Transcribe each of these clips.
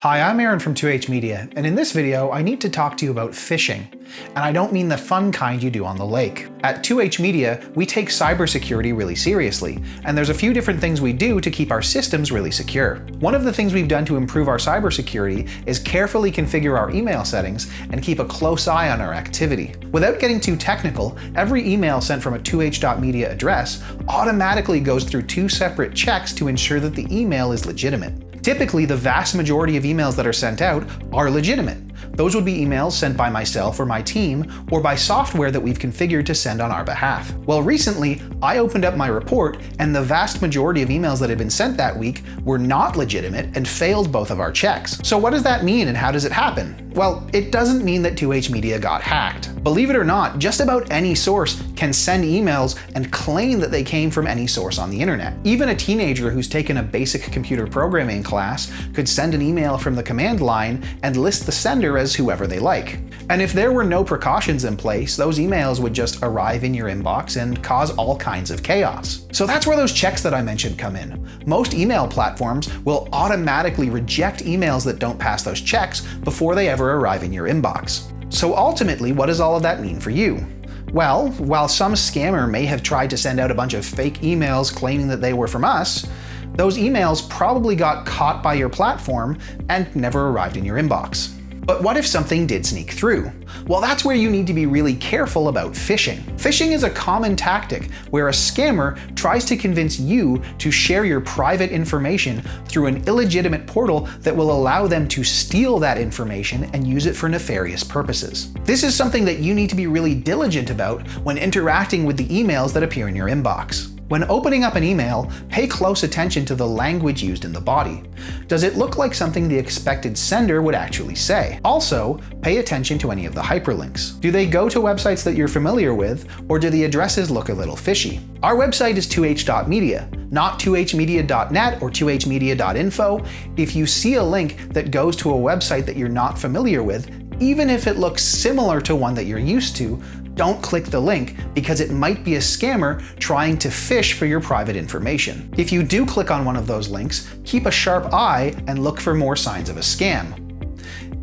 Hi, I'm Aaron from 2H Media, and in this video, I need to talk to you about phishing. And I don't mean the fun kind you do on the lake. At 2H Media, we take cybersecurity really seriously, and there's a few different things we do to keep our systems really secure. One of the things we've done to improve our cybersecurity is carefully configure our email settings and keep a close eye on our activity. Without getting too technical, every email sent from a 2H.media address automatically goes through two separate checks to ensure that the email is legitimate. Typically, the vast majority of emails that are sent out are legitimate. Those would be emails sent by myself or my team, or by software that we've configured to send on our behalf. Well, recently, I opened up my report, and the vast majority of emails that had been sent that week were not legitimate and failed both of our checks. So what does that mean and how does it happen? Well, it doesn't mean that 2H Media got hacked. Believe it or not, just about any source can send emails and claim that they came from any source on the internet. Even a teenager who's taken a basic computer programming class could send an email from the command line and list the sender as whoever they like. And if there were no precautions in place, those emails would just arrive in your inbox and cause all kinds of chaos. So that's where those checks that I mentioned come in. Most email platforms will automatically reject emails that don't pass those checks before they ever arrive in your inbox. So ultimately, what does all of that mean for you? Well, while some scammer may have tried to send out a bunch of fake emails claiming that they were from us, those emails probably got caught by your platform and never arrived in your inbox. But what if something did sneak through? Well, that's where you need to be really careful about phishing. Phishing is a common tactic where a scammer tries to convince you to share your private information through an illegitimate portal that will allow them to steal that information and use it for nefarious purposes. This is something that you need to be really diligent about when interacting with the emails that appear in your inbox. When opening up an email, pay close attention to the language used in the body. Does it look like something the expected sender would actually say? Also, pay attention to any of the hyperlinks. Do they go to websites that you're familiar with, or do the addresses look a little fishy? Our website is 2h.media, not 2hmedia.net or 2hmedia.info. If you see a link that goes to a website that you're not familiar with, even if it looks similar to one that you're used to, don't click the link because it might be a scammer trying to phish for your private information. If you do click on one of those links, keep a sharp eye and look for more signs of a scam.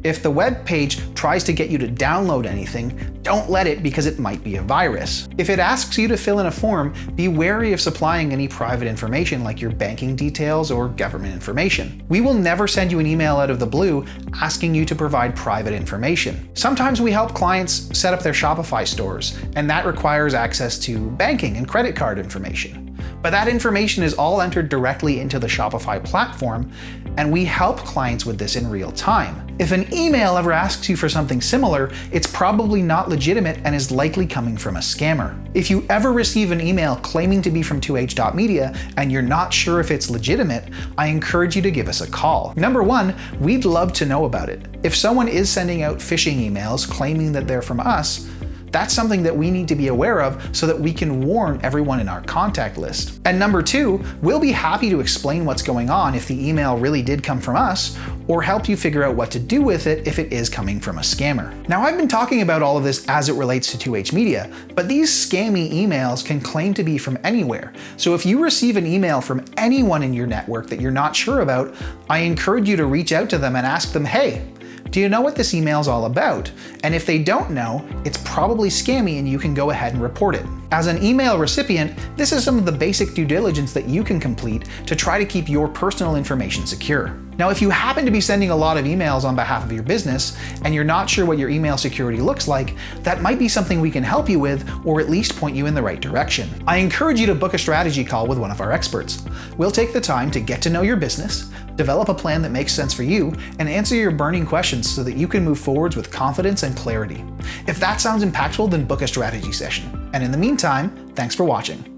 If the web page tries to get you to download anything, don't let it because it might be a virus. If it asks you to fill in a form, be wary of supplying any private information like your banking details or government information. We will never send you an email out of the blue asking you to provide private information. Sometimes we help clients set up their Shopify stores, and that requires access to banking and credit card information. But that information is all entered directly into the Shopify platform, and we help clients with this in real time. If an email ever asks you for something similar, it's probably not legitimate and is likely coming from a scammer. If you ever receive an email claiming to be from 2h.media and you're not sure if it's legitimate, I encourage you to give us a call. Number one, we'd love to know about it. If someone is sending out phishing emails claiming that they're from us, that's something that we need to be aware of so that we can warn everyone in our contact list. And number two, we'll be happy to explain what's going on if the email really did come from us, or help you figure out what to do with it if it is coming from a scammer. Now, I've been talking about all of this as it relates to 2H Media, but these scammy emails can claim to be from anywhere. So if you receive an email from anyone in your network that you're not sure about, I encourage you to reach out to them and ask them, hey, do you know what this email's all about? And if they don't know, it's probably scammy and you can go ahead and report it. As an email recipient, this is some of the basic due diligence that you can complete to try to keep your personal information secure. Now, if you happen to be sending a lot of emails on behalf of your business and you're not sure what your email security looks like, that might be something we can help you with, or at least point you in the right direction. I encourage you to book a strategy call with one of our experts. We'll take the time to get to know your business, develop a plan that makes sense for you, and answer your burning questions so that you can move forwards with confidence and clarity. If that sounds impactful, then book a strategy session. And in the meantime, thanks for watching.